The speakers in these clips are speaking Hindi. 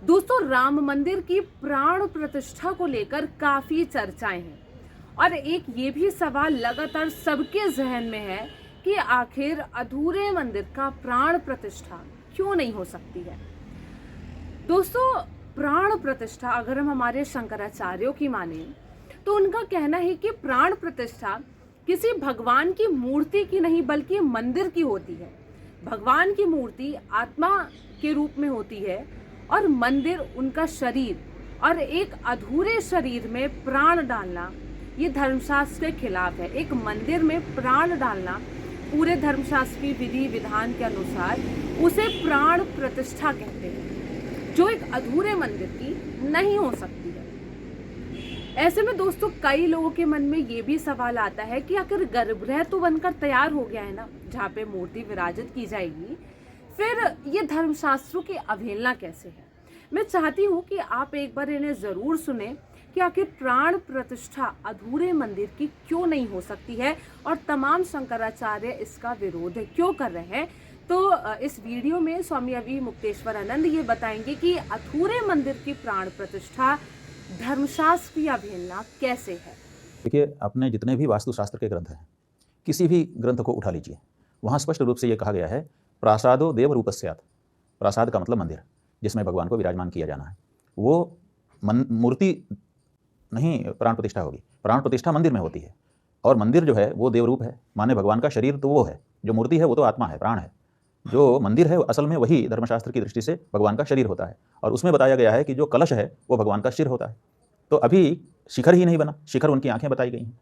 दोस्तों, राम मंदिर की प्राण प्रतिष्ठा को लेकर काफी चर्चाएं हैं और एक ये भी सवाल लगातार सबके जहन में है कि आखिर अधूरे मंदिर का प्राण प्रतिष्ठा क्यों नहीं हो सकती है। दोस्तों, प्राण प्रतिष्ठा अगर हम हमारे शंकराचार्यों की माने तो उनका कहना है कि प्राण प्रतिष्ठा किसी भगवान की मूर्ति की नहीं बल्कि मंदिर की होती है। भगवान की मूर्ति आत्मा के रूप में होती है और मंदिर उनका शरीर, और एक अधूरे शरीर में प्राण डालना ये धर्मशास्त्र के खिलाफ है। एक मंदिर में प्राण डालना पूरे धर्मशास्त्र की विधि विधान के अनुसार उसे प्राण प्रतिष्ठा कहते हैं, जो एक अधूरे मंदिर की नहीं हो सकती है। ऐसे में दोस्तों, कई लोगों के मन में ये भी सवाल आता है कि आखिर गर्भगृह तो बनकर तैयार हो गया है ना, जहाँ पे मूर्ति विराजित की जाएगी, फिर ये धर्मशास्त्रों की अवहेलना कैसे है। मैं चाहती हूँ कि आप एक बार इन्हें जरूर सुने कि आखिर प्राण प्रतिष्ठा अधूरे मंदिर की क्यों नहीं हो सकती है और तमाम शंकराचार्य इसका विरोध क्यों कर रहे हैं। तो इस वीडियो में स्वामी अवि मुक्तेश्वरानंद ये बताएंगे कि अधूरे मंदिर की प्राण प्रतिष्ठा धर्मशास्त्र की अवहेलना कैसे है। देखिए, अपने जितने भी वास्तुशास्त्र के ग्रंथ हैं, किसी भी ग्रंथ को उठा लीजिए, वहाँ स्पष्ट रूप से ये कहा गया है, प्रासादो देव रूपस्यात्। प्रासाद का मतलब मंदिर, जिसमें भगवान को विराजमान किया जाना है। वो मूर्ति नहीं प्राण प्रतिष्ठा होगी, प्राण प्रतिष्ठा मंदिर में होती है। और मंदिर जो है वो देवरूप है, माने भगवान का शरीर तो वो है, जो मूर्ति है वो तो आत्मा है, प्राण है। जो मंदिर है असल में वही धर्मशास्त्र की दृष्टि से भगवान का शरीर होता है। और उसमें बताया गया है कि जो कलश है वो भगवान का सिर होता है। तो अभी शिखर ही नहीं बना, शिखर उनकी आंखें बताई गई हैं।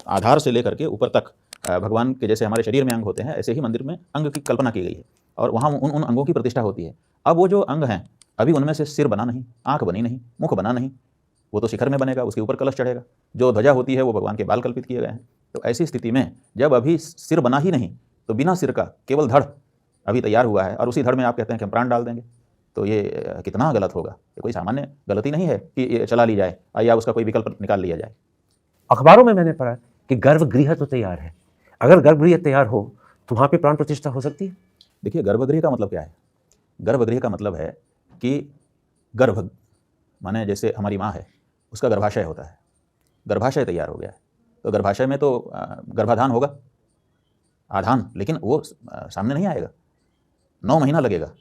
आधार से लेकर के ऊपर तक भगवान के जैसे हमारे शरीर में अंग होते हैं, ऐसे ही मंदिर में अंग की कल्पना की गई है और वहाँ उन अंगों की प्रतिष्ठा होती है। अब वो जो अंग हैं, अभी उनमें से सिर बना नहीं, आँख बनी नहीं, मुख बना नहीं, वो तो शिखर में बनेगा, उसके ऊपर कलश चढ़ेगा। जो ध्वजा होती है वो भगवान के बाल कल्पित किए गए हैं। तो ऐसी स्थिति में जब अभी सिर बना ही नहीं, तो बिना सिर का केवल धड़ अभी तैयार हुआ है और उसी धड़ में आप कहते हैं कि हम प्राण डाल देंगे, तो ये कितना गलत होगा। ये कोई सामान्य गलती नहीं है कि ये चला ली जाए या उसका कोई विकल्प निकाल लिया जाए। अखबारों में मैंने पढ़ा कि गर्भगृह तो तैयार है, अगर गर्भगृह तैयार हो तो वहाँ पे प्राण प्रतिष्ठा हो सकती है। देखिए, गर्भगृह का मतलब क्या है? गर्भगृह का मतलब है कि गर्भ माने जैसे हमारी माँ है, उसका गर्भाशय होता है। गर्भाशय तैयार हो गया है तो गर्भाशय में तो गर्भाधान होगा, आधान, लेकिन वो सामने नहीं आएगा। 9 महीना लगेगा,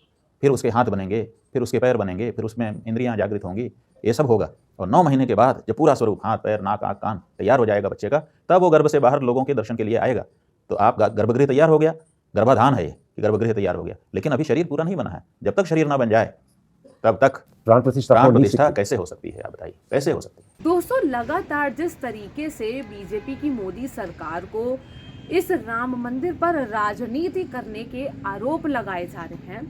फिर उसके हाथ बनेंगे, फिर उसके पैर बनेंगे, फिर उसमें इंद्रियां जागृत होंगी, ये सब होगा। और 9 महीने के बाद जब पूरा स्वरूप हाथ पैर नाक आँख कान तैयार हो जाएगा बच्चे का, तब वो गर्भ से बाहर लोगों के दर्शन के लिए आएगा। तो आप गर्भगृह तैयार हो गया, गर्भाधान है ये कि गर्भगृह तैयार हो गया, लेकिन अभी शरीर पूरा नहीं बना है। जब तक शरीर ना बन जाए तब तक प्राण प्रतिष्ठा कैसे हो सकती है? आप बताइए, कैसे हो सकती है? दोस्तों, लगातार जिस तरीके से बीजेपी की मोदी सरकार को इस राम मंदिर पर राजनीति करने के आरोप लगाए जा रहे हैं,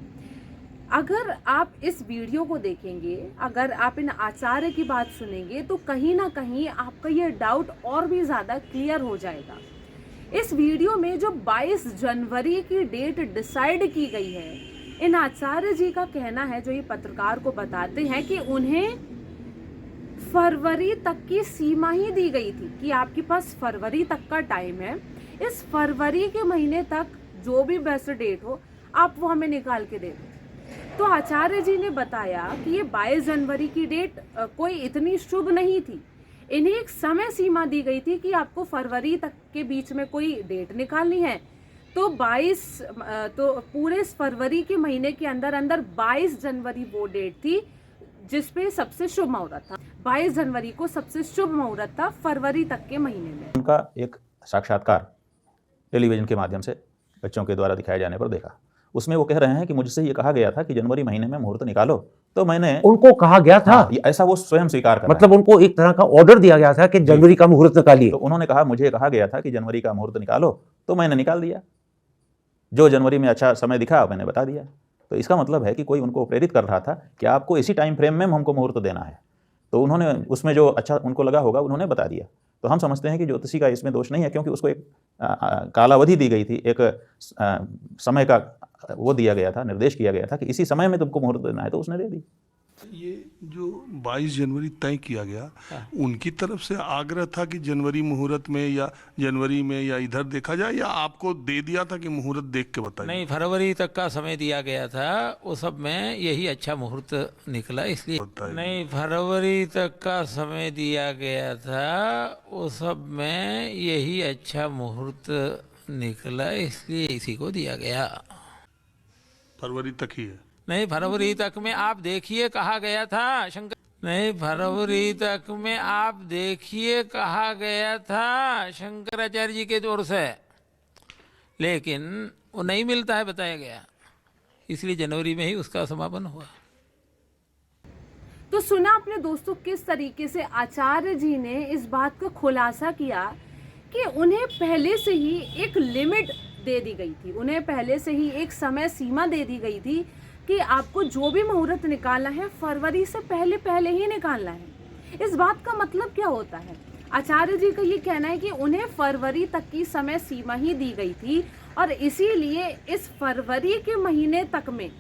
अगर आप इस वीडियो को देखेंगे, अगर आप इन आचार्य की बात सुनेंगे, तो कहीं ना कहीं आपका ये डाउट और भी ज़्यादा क्लियर हो जाएगा। इस वीडियो में जो 22 जनवरी की डेट डिसाइड की गई है, इन आचार्य जी का कहना है, जो ये पत्रकार को बताते हैं, कि उन्हें फरवरी तक की सीमा ही दी गई थी कि आपके पास फरवरी तक का टाइम है। इस फरवरी के महीने तक जो भी बेस्ट डेट हो आप वो हमें निकाल के दे दो। तो आचार्य जी ने बताया कि ये 22 जनवरी की डेट कोई इतनी शुभ नहीं थी। इन्हें एक समय सीमा दी गई थी कि आपको फरवरी तक के बीच में कोई डेट निकालनी है। तो 22 तो पूरे फरवरी के महीने के अंदर अंदर 22 जनवरी वो डेट थी जिसपे सबसे शुभ मुहूर्त था। 22 जनवरी को सबसे शुभ मुहूर्त था फरवरी तक के महीने में। उनका एक साक्षात्कार टेलीविजन के माध्यम से बच्चों के द्वारा दिखाए जाने पर देखा। उसमें वो कह रहे हैं कि मुझसे ये कहा गया था कि जनवरी महीने में मुहूर्त निकालो, तो मैंने उनको कहा गया था, ऐसा वो स्वयं स्वीकार कर, मतलब उनको एक तरह का ऑर्डर दिया गया था कि जनवरी का मुहूर्त निकालिए। तो उन्होंने कहा मुझे कहा गया था कि जनवरी का मुहूर्त निकालो, तो मैंने निकाल दिया। जो जनवरी में अच्छा समय दिखा मैंने बता दिया। तो इसका मतलब है कि कोई उनको प्रेरित कर रहा था कि आपको इसी टाइम फ्रेम में हमको मुहूर्त देना है। तो उन्होंने उसमें जो अच्छा उनको लगा होगा उन्होंने बता दिया। तो हम समझते हैं कि ज्योतिषी का इसमें दोष नहीं है, क्योंकि उसको एक कालावधि दी गई थी, एक समय का वो दिया गया था, निर्देश किया गया था कि इसी समय में तुमको मुहूर्त देना है, तो उसने दे दी। ये जो 22 जनवरी तय किया गया, उनकी तरफ से आग्रह था कि जनवरी मुहूर्त में या जनवरी में या इधर देखा जाए, या आपको दे दिया था कि मुहूर्त देख के बताइए? नहीं, फरवरी तक का समय दिया गया था, वो सब में यही अच्छा मुहूर्त निकला, इसलिए बताइए। नहीं, फरवरी तक का समय दिया गया था, वो सब में यही अच्छा मुहूर्त निकला, इसलिए इसी को दिया गया। फरवरी तक ही है? नहीं, फरवरी तक में आप देखिए कहा गया था शंकर, नहीं, फरवरी तक में आप देखिए कहा गया था शंकराचार्य जी के जोर से, लेकिन वो नहीं मिलता है बताया गया, इसलिए जनवरी में ही उसका समापन हुआ। तो सुना अपने दोस्तों किस तरीके से आचार्य जी ने इस बात का खुलासा किया कि उन्हें पहले से ही एक लिमिट दे दी गई थी, उन्हें पहले से ही एक समय सीमा दे दी गई थी कि आपको जो भी मुहूर्त निकालना है फरवरी से पहले पहले ही निकालना है। इस बात का मतलब क्या होता है? आचार्य जी का ये कहना है कि उन्हें फरवरी तक की समय सीमा ही दी गई थी और इसीलिए इस फरवरी के महीने तक में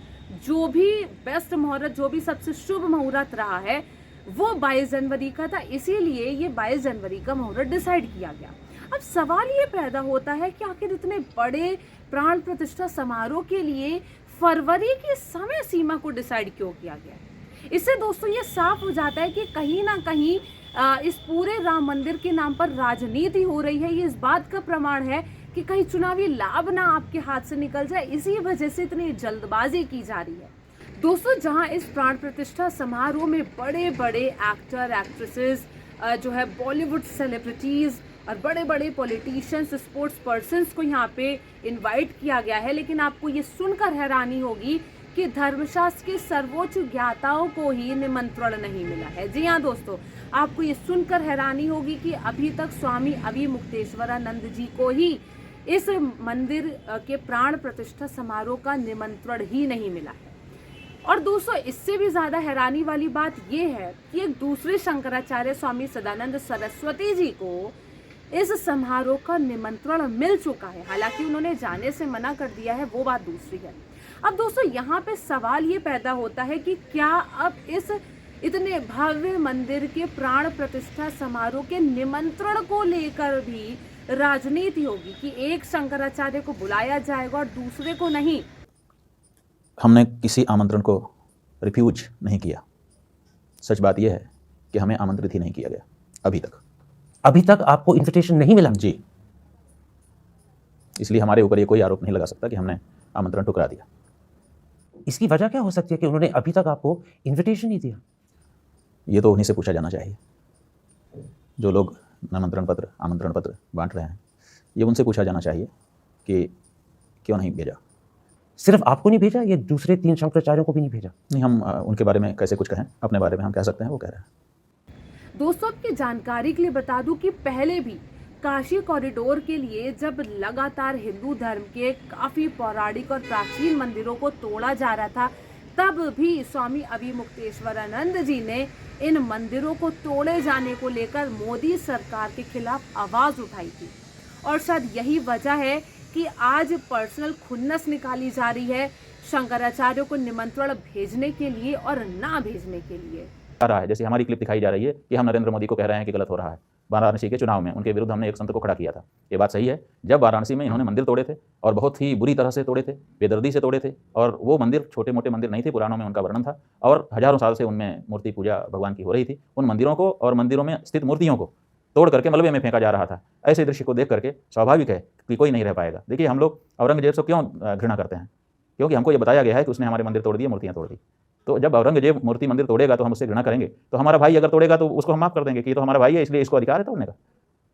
जो भी बेस्ट मुहूर्त, जो भी सबसे शुभ मुहूर्त रहा है वो 22 जनवरी का था, इसीलिए ये 22 जनवरी का मुहूर्त डिसाइड किया गया। अब सवाल ये पैदा होता है कि आखिर इतने बड़े प्राण प्रतिष्ठा समारोह के लिए फरवरी की समय सीमा को डिसाइड क्यों किया गया? इससे दोस्तों ये साफ हो जाता है कि कहीं ना कहीं इस पूरे राम मंदिर के नाम पर राजनीति हो रही है। ये इस बात का प्रमाण है कि कहीं चुनावी लाभ ना आपके हाथ से निकल जाए, इसी वजह से इतनी जल्दबाजी की जा रही है। दोस्तों, जहां इस प्राण प्रतिष्ठा समारोह में बड़े बड़े एक्टर एक्ट्रेसेस जो है बॉलीवुड सेलिब्रिटीज और बड़े बड़े पॉलिटिशियंस, स्पोर्ट्स पर्सन्स को यहाँ पे इनवाइट किया गया है, लेकिन आपको ये सुनकर हैरानी होगी कि धर्मशास्त्र के सर्वोच्च ज्ञाताओं को ही निमंत्रण नहीं मिला है। जी हाँ दोस्तों, आपको ये सुनकर हैरानी होगी कि अभी तक स्वामी अभिमुक्तेश्वरानंद जी को ही इस मंदिर के प्राण प्रतिष्ठा समारोह का निमंत्रण ही नहीं मिला है। और दोस्तों, इससे भी ज्यादा हैरानी वाली बात यह है कि एक दूसरे शंकराचार्य स्वामी सदानंद सरस्वती जी को इस समारोह का निमंत्रण मिल चुका है, हालांकि उन्होंने जाने से मना कर दिया है, वो बात दूसरी है। अब दोस्तों, यहाँ पे सवाल ये पैदा होता है कि क्या अब इस इतने भव्य मंदिर के प्राण प्रतिष्ठा समारोह के निमंत्रण को लेकर भी राजनीति होगी कि एक शंकराचार्य को बुलाया जाएगा और दूसरे को नहीं? हमने किसी आमंत्रण को रिफ्यूज नहीं किया। सच बात यह है कि हमें आमंत्रित ही नहीं किया गया अभी तक। अभी तक आपको इन्विटेशन नहीं मिला? जी, इसलिए हमारे ऊपर ये कोई आरोप नहीं लगा सकता कि हमने आमंत्रण ठुकरा दिया। इसकी वजह क्या हो सकती है कि उन्होंने अभी तक आपको इन्विटेशन नहीं दिया? ये तो उन्हीं से पूछा जाना चाहिए जो लोग आमंत्रण पत्र बांट रहे हैं। ये उनसे पूछा जाना चाहिए कि क्यों नहीं भेजा। सिर्फ आपको नहीं भेजा, ये दूसरे 3 शंकराचार्यों को भी नहीं भेजा? नहीं, हम उनके बारे में कैसे कुछ कहें, अपने बारे में हम कह सकते हैं, वो कह रहे हैं। दोस्तों, आपकी जानकारी के लिए बता दूं कि पहले भी काशी कॉरिडोर के लिए जब लगातार हिंदू धर्म के काफी पौराणिक और प्राचीन मंदिरों को तोड़ा जा रहा था, तब भी स्वामी अभिमुक्तेश्वरानंद जी ने इन मंदिरों को तोड़े जाने को लेकर मोदी सरकार के खिलाफ आवाज उठाई थी। और शायद यही वजह है कि आज पर्सनल खुन्नस निकाली जा रही है शंकराचार्यों को निमंत्रण भेजने के लिए और ना भेजने के लिए। आ रहा है, जैसे हमारी क्लिप दिखाई जा रही है कि हम नरेंद्र मोदी को कह रहे हैं कि गलत हो रहा है। वाराणसी के चुनाव में उनके विरुद्ध हमने एक संत को खड़ा किया था। ये बात सही है, जब वाराणसी में इन्होंने मंदिर तोड़े थे और बहुत ही बुरी तरह से तोड़े थे, बेदर्दी से तोड़े थे, और वो मंदिर छोटे मोटे मंदिर नहीं थे, पुराणों में उनका वर्णन था, और हजारों साल से उनमें मूर्ति पूजा भगवान की हो रही थी। उन मंदिरों को और मंदिरों में स्थित मूर्तियों को तोड़ करके मलबे में फेंका जा रहा था। ऐसे दृश्य को देख करके स्वाभाविक है कि कोई नहीं रह पाएगा। देखिए, हम लोग औरंगजेब से क्यों घृणा करते हैं? क्योंकि हमको ये बताया गया है कि उसने हमारे मंदिर तोड़ दिए, मूर्तियाँ तोड़ दी। तो जब औरंगजेब मूर्ति मंदिर तोड़ेगा तो हम उससे घृणा करेंगे, तो हमारा भाई अगर तोड़ेगा तो उसको हम माफ कर देंगे कि ये तो हमारा भाई है, इसलिए इसको अधिकार है तोड़ने का।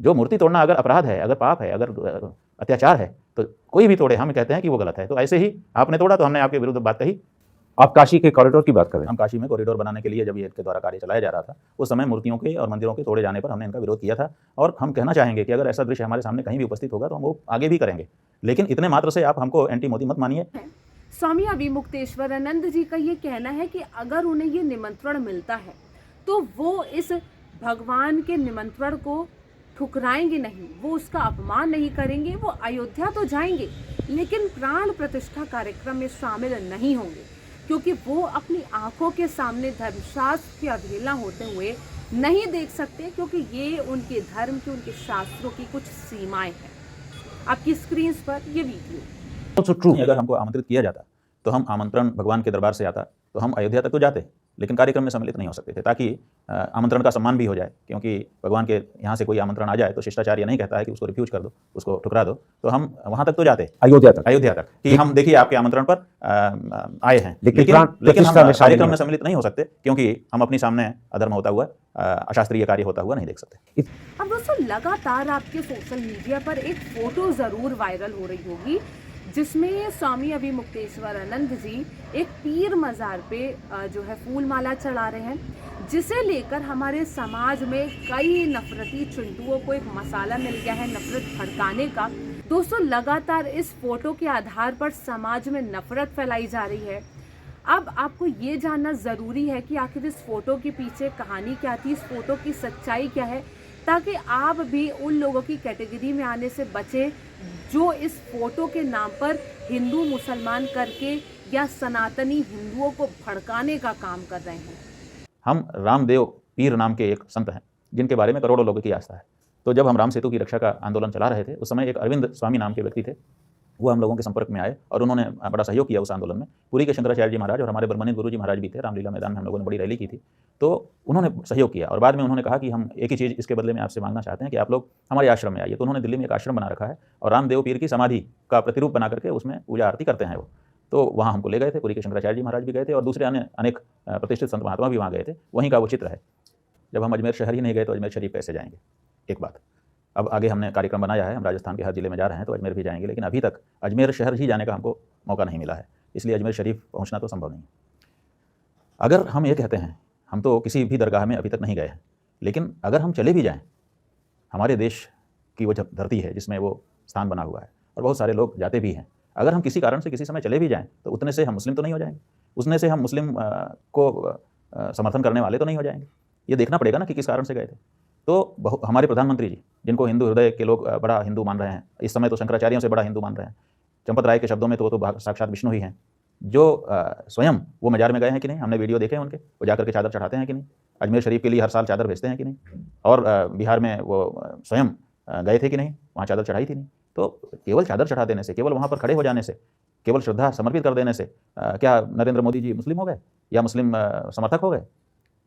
जो मूर्ति तोड़ना अगर अपराध है, अगर पाप है, अगर अत्याचार है, तो कोई भी तोड़े, हम कहते हैं कि वो गलत है। तो ऐसे ही आपने तोड़ा तो हमने आपके विरुद्ध बात कही। आप काशी के कॉरिडोर की बात करें? हम काशी में कॉरिडोर बनाने के लिए जब ये इनके द्वारा कार्य चलाया जा रहा था, उस समय मूर्तियों के और मंदिरों के तोड़े जाने पर हमने इनका विरोध किया था। और हम कहना चाहेंगे कि अगर ऐसा दृश्य हमारे सामने कहीं भी उपस्थित होगा तो हम वो आगे भी करेंगे, लेकिन इतने मात्र से आप हमको एंटी मोदी मत मानिए। स्वामी अभिमुक्तेश्वरानंद जी का ये कहना है कि अगर उन्हें ये निमंत्रण मिलता है तो वो इस भगवान के निमंत्रण को ठुकराएंगे नहीं, वो उसका अपमान नहीं करेंगे। वो अयोध्या तो जाएंगे लेकिन प्राण प्रतिष्ठा कार्यक्रम में शामिल नहीं होंगे। क्योंकि वो अपनी आंखों के सामने धर्मशास्त्र की अवहेलना होते हुए नहीं देख सकते, क्योंकि ये उनके धर्म की, उनके शास्त्रों की कुछ सीमाएं हैं। आपकी स्क्रीन पर ये वीडियो। Also true. अगर हमको आमंत्रित किया जाता तो हम आमंत्रण भगवान के दरबार से आता तो हम अयोध्या तक तो जाते, लेकिन कार्यक्रम में सम्मिलित नहीं हो सकते थे, ताकि आमंत्रण का सम्मान भी हो जाए। क्योंकि भगवान के यहाँ से कोई आमंत्रण आ जाए तो शिष्टाचार ये नहीं कहता है कि उसको रिफ्यूज कर दो, उसको ठुकरा दो, तो हम वहाँ तक तो जाते, अयोध्या तक कि हम देखिए आपके आमंत्रण पर आए हैं, लेकिन हम कार्यक्रम में सम्मिलित नहीं हो सकते, क्योंकि हम अपनी सामने अधर्म होता हुआ, अशास्त्रीय कार्य होता हुआ नहीं देख सकते। अब दोस्तों, लगातार आपके सोशल मीडिया पर एक फोटो जरूर वायरल हो रही होगी, जिसमें स्वामी अभिमुक्तेश्वरानंद जी एक पीर मज़ार पे जो है फूल माला चढ़ा रहे हैं, जिसे लेकर हमारे समाज में कई नफरती चिंटुओं को एक मसाला मिल गया है नफरत भड़काने का। दोस्तों, लगातार इस फोटो के आधार पर समाज में नफरत फैलाई जा रही है। अब आपको ये जानना ज़रूरी है कि आखिर इस फोटो के पीछे कहानी क्या थी, इस फोटो की सच्चाई क्या है, ताकि आप भी उन लोगों की कैटेगरी में आने से बचें जो इस फोटो के नाम पर हिंदू मुसलमान करके या सनातनी हिंदुओं को भड़काने का काम कर रहे हैं। हम रामदेव पीर नाम के एक संत हैं जिनके बारे में करोड़ों लोगों की आस्था है। तो जब हम राम सेतु की रक्षा का आंदोलन चला रहे थे, उस समय एक अरविंद स्वामी नाम के व्यक्ति थे, वो हम लोगों के संपर्क में आए और उन्होंने बड़ा सहयोग किया उस आंदोलन में। पुरी के शंकराचार्य जी महाराज और हमारे ब्रह्मनिंद गुरु जी महाराज भी थे, रामलीला मैदान में हम लोगों ने बड़ी रैली की थी, तो उन्होंने सहयोग किया। और बाद में उन्होंने कहा कि हम एक ही चीज़ इसके बदले में आपसे मांगना चाहते हैं कि आप लोग हमारे आश्रम में आइए। तो उन्होंने दिल्ली में एक आश्रम बना रखा है और रामदेव पीर की समाधि का प्रतिरूप बना करके उसमें पूजा आरती करते हैं वो। तो वहाँ हमको ले गए थे, पुरी के शंकराचार्य जी महाराज भी गए थे और दूसरे अन्य अनेक प्रतिष्ठित संत महात्मा भी वहाँ गए थे। वहीं का वो चित्र है। जब हम अजमेर शहर ही नहीं गए तो अजमेर शरीफ कैसे जाएंगे? एक बात। अब आगे हमने कार्यक्रम बनाया है, हम राजस्थान के हर जिले में जा रहे हैं, तो अजमेर भी जाएंगे, लेकिन अभी तक अजमेर शहर ही जाने का हमको मौका नहीं मिला है, इसलिए अजमेर शरीफ पहुंचना तो संभव नहीं। अगर हम ये कहते हैं, हम तो किसी भी दरगाह में अभी तक नहीं गए हैं, लेकिन अगर हम चले भी जाएं, हमारे देश की वो धरती है जिसमें वो स्थान बना हुआ है और बहुत सारे लोग जाते भी हैं, अगर हम किसी कारण से किसी समय चले भी जाएँ तो उतने से हम मुस्लिम तो नहीं हो जाएंगे, उतने से हम मुस्लिम को समर्थन करने वाले तो नहीं हो जाएंगे। ये देखना पड़ेगा ना कि किस कारण से गए थे। तो हमारे प्रधानमंत्री जी, जिनको हिंदू हृदय के लोग बड़ा हिंदू मान रहे हैं, इस समय तो शंकराचार्यों से बड़ा हिंदू मान रहे हैं, चंपत राय के शब्दों में तो वो तो साक्षात विष्णु ही हैं, जो स्वयं वो मजार में गए हैं कि नहीं? हमने वीडियो देखे हैं उनके, वो जाकर के चादर चढ़ाते हैं कि नहीं? अजमेर शरीफ के लिए हर साल चादर भेजते हैं कि नहीं? और बिहार में वो स्वयं गए थे कि नहीं? वहाँ चादर चढ़ाई थी नहीं? तो केवल चादर चढ़ा देने से, केवल वहाँ पर खड़े हो जाने से, केवल श्रद्धा समर्पित कर देने से क्या नरेंद्र मोदी जी मुस्लिम हो गए या मुस्लिम समर्थक हो गए?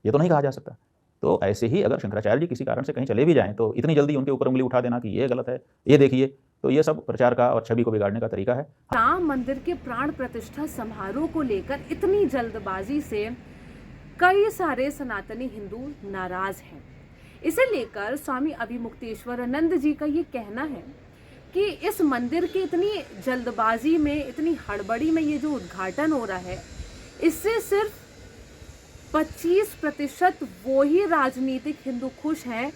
ये तो नहीं कहा जा सकता। तो ऐसे ही अगर शंकराचार्य जी किसी कारण से कहीं चले भी जाएं तो इतनी जल्दी उनके ऊपर उंगली उठा देना कि ये गलत है, ये देखिए, तो ये सब प्रचार का और छवि को बिगाड़ने का तरीका है। राम मंदिर के प्राण प्रतिष्ठा समारोह को लेकर इतनी जल्दबाजी से कई सारे सनातनी हिंदू नाराज हैं। इसे लेकर स्वामी अभिमुक्तेश्वरानंद जी का ये कहना है कि इस मंदिर की इतनी जल्दबाजी में, इतनी हड़बड़ी में ये जो उद्घाटन हो रहा है, इससे सिर्फ 25% वो ही राजनीतिक हिंदू खुश हैं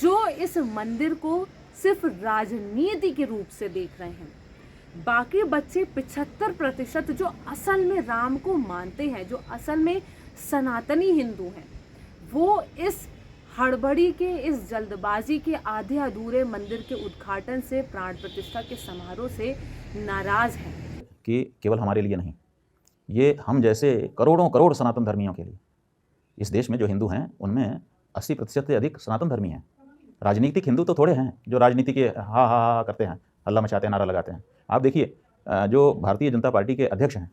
जो इस मंदिर को सिर्फ राजनीति के रूप से देख रहे हैं। बाकी बच्चे 75% जो असल में राम को मानते हैं, जो असल में सनातनी हिंदू हैं, वो इस हड़बड़ी के, इस जल्दबाजी के, आधे अधूरे मंदिर के उद्घाटन से, प्राण प्रतिष्ठा के समारोह से नाराज हैं। कि केवल हमारे लिए नहीं, ये हम जैसे करोड़ों करोड़ सनातन धर्मियों के लिए, इस देश में जो हिंदू हैं उनमें 80% से अधिक सनातन धर्मी हैं। राजनीतिक हिंदू तो थोड़े हैं जो राजनीति के हा हा हा करते हैं, हल्ला मचाते हैं, नारा लगाते हैं। आप देखिए, जो भारतीय जनता पार्टी के अध्यक्ष हैं,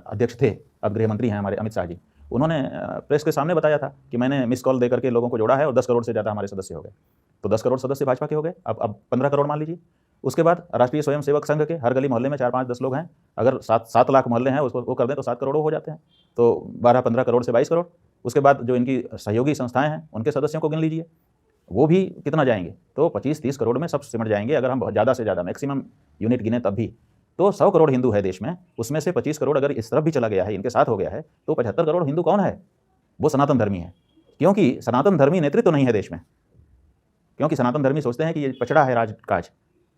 अध्यक्ष थे, अब गृह मंत्री हैं हमारे अमित शाह जी, उन्होंने प्रेस के सामने बताया था कि मैंने मिस कॉल दे करके लोगों को जोड़ा है और 10 करोड़ से ज़्यादा हमारे सदस्य हो गए। तो 10 करोड़ सदस्य भाजपा के हो गए, अब 15 करोड़ मान लीजिए। उसके बाद राष्ट्रीय स्वयंसेवक संघ के हर गली मोहल्ले में 4, 5, 10 लोग हैं, अगर 7 लाख मोहल्ले हैं उसको वो कर दें तो 7 करोड़ हो जाते हैं, तो 12-15 करोड़ से 22 करोड़। उसके बाद जो इनकी सहयोगी संस्थाएं हैं उनके सदस्यों को गिन लीजिए, वो भी कितना जाएंगे, तो 25-30 करोड़ में सब सिमट जाएंगे। अगर हम ज़्यादा से ज़्यादा मैक्सिमम यूनिट गिने तब भी, तो 100 करोड़ हिंदू है देश में, उसमें से 25 करोड़ अगर इस तरफ भी चला गया है, इनके साथ हो गया है, तो 75 करोड़ हिंदू कौन है? वो सनातन धर्मी है। क्योंकि सनातन धर्मी नेतृत्व नहीं है देश में, क्योंकि सनातन धर्मी सोचते हैं कि ये पछड़ा है राजकाज,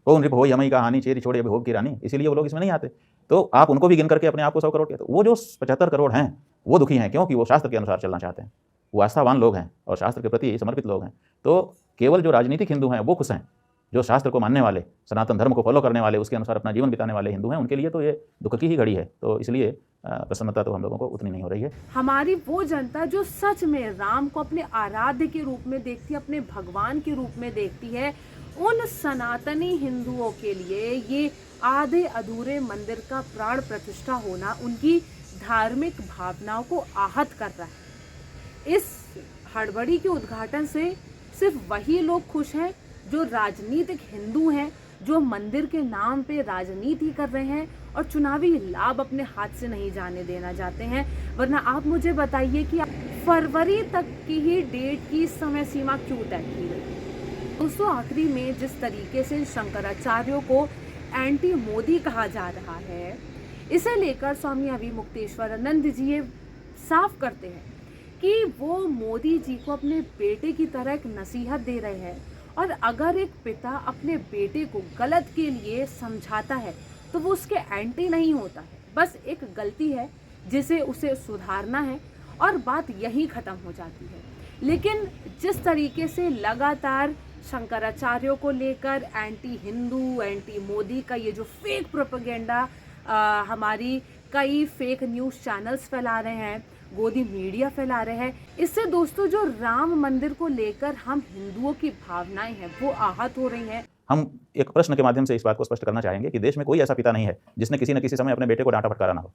कौन रिप हो यमई का हानि चेरी छोड़े भोग की रानी, इसीलिए वो लोग इसमें नहीं आते। तो आप उनको भी गिन करके अपने आप को 100 करोड़ कहते, वो जो 75 करोड़ हैं वो दुखी हैं, क्योंकि वो शास्त्र के अनुसार चलना चाहते हैं, वो आस्थावान लोग हैं और शास्त्र के प्रति समर्पित लोग हैं। तो केवल जो राजनीतिक हिंदू हैं वो खुश हैं जो शास्त्र को मानने वाले, सनातन धर्म को फॉलो करने वाले, उसके अनुसार अपना जीवन बिताने वाले हिंदू हैं, उनके लिए तो ये दुख की ही घड़ी है। तो इसलिए प्रसन्नता तो हम लोगों को उतनी नहीं हो रही है। हमारी वो जनता जो सच में राम को अपने आराध्य के रूप में देखती है, अपने भगवान के रूप में देखती है, उन सनातनी हिंदुओं के लिए ये आधे अधूरे मंदिर का प्राण प्रतिष्ठा होना उनकी धार्मिक भावनाओं को आहत कर रहा है। इस हड़बड़ी के उद्घाटन से सिर्फ वही लोग खुश हैं जो राजनीतिक हिंदू हैं, जो मंदिर के नाम पे राजनीति कर रहे हैं और चुनावी लाभ अपने हाथ से नहीं जाने देना चाहते हैं। वरना आप मुझे बताइए कि फरवरी तक की ही डेट की समय सीमा क्यों तय की गई। दोस्तों, आखिरी में जिस तरीके से शंकराचार्यों को एंटी मोदी कहा जा रहा है, इसे लेकर स्वामी अविमुक्तेश्वरानंद जी ये साफ करते हैं कि वो मोदी जी को अपने बेटे की तरह एक नसीहत दे रहे हैं, और अगर एक पिता अपने बेटे को गलत के लिए समझाता है तो वो उसके एंटी नहीं होता है, बस एक गलती है जिसे उसे सुधारना है और बात यहीं ख़त्म हो जाती है। लेकिन जिस तरीके से लगातार शंकराचार्यों को लेकर एंटी हिंदू, एंटी मोदी का ये जो फेक प्रोपेगेंडा हमारी कई फेक न्यूज़ चैनल्स फैला रहे हैं, गोदी मीडिया फैला रहे हैं, इससे दोस्तों जो राम मंदिर को लेकर हम हिंदुओं की भावनाएं हैं वो आहत हो रही हैं। हम एक प्रश्न के माध्यम से इस बात को स्पष्ट करना चाहेंगे कि देश में कोई ऐसा पिता नहीं है जिसने किसी न किसी समय अपने बेटे को डांटा फटकारा ना हो।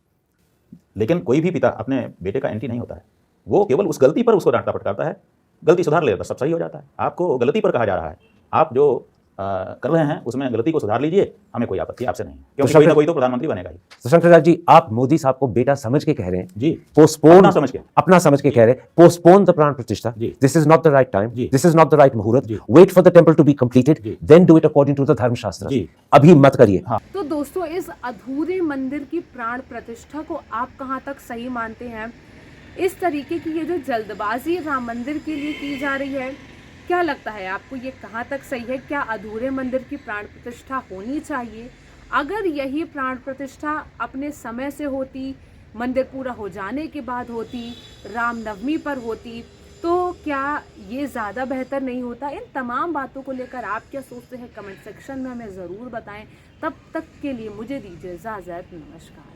लेकिन कोई भी पिता अपने बेटे का एंटी नहीं होता है, वो केवल उस गलती पर उसको डांटता फटकारता है, गलती सुधार लेता, सब सही हो जाता है। आपको गलती पर कहा जा रहा है, आप जो कर रहे हैं उसमें गलती को सुधार लीजिए, हमें कोई आपत्ति आपसे नहीं है, क्योंकि कोई ना कोई तो प्रधानमंत्री बनेगा ही। तो शंकराचार्य जी, आप मोदी साहब को बेटा समझ के कह रहे हैं जी, पोस्टपोन, अपना समझ के कह रहे हैं पोस्टपोन द प्राण प्रतिष्ठा, जी, this is not the right time, जी, this is not the right muhurat, जी, wait for the temple to be completed, then do it according to the Dharmashastra, जी, अभी मत करिए। हाँ। तो दोस्तों, इस अधूरे मंदिर की प्राण प्रतिष्ठा को आप कहाँ तक सही मानते हैं? इस तरीके की ये जो जल्दबाजी राम मंदिर के लिए की जा रही है, क्या लगता है आपको ये कहाँ तक सही है? क्या अधूरे मंदिर की प्राण प्रतिष्ठा होनी चाहिए? अगर यही प्राण प्रतिष्ठा अपने समय से होती, मंदिर पूरा हो जाने के बाद होती, रामनवमी पर होती, तो क्या ये ज़्यादा बेहतर नहीं होता? इन तमाम बातों को लेकर आप क्या सोचते हैं कमेंट सेक्शन में हमें ज़रूर बताएं। तब तक के लिए मुझे दीजिए इजाज़त, नमस्कार।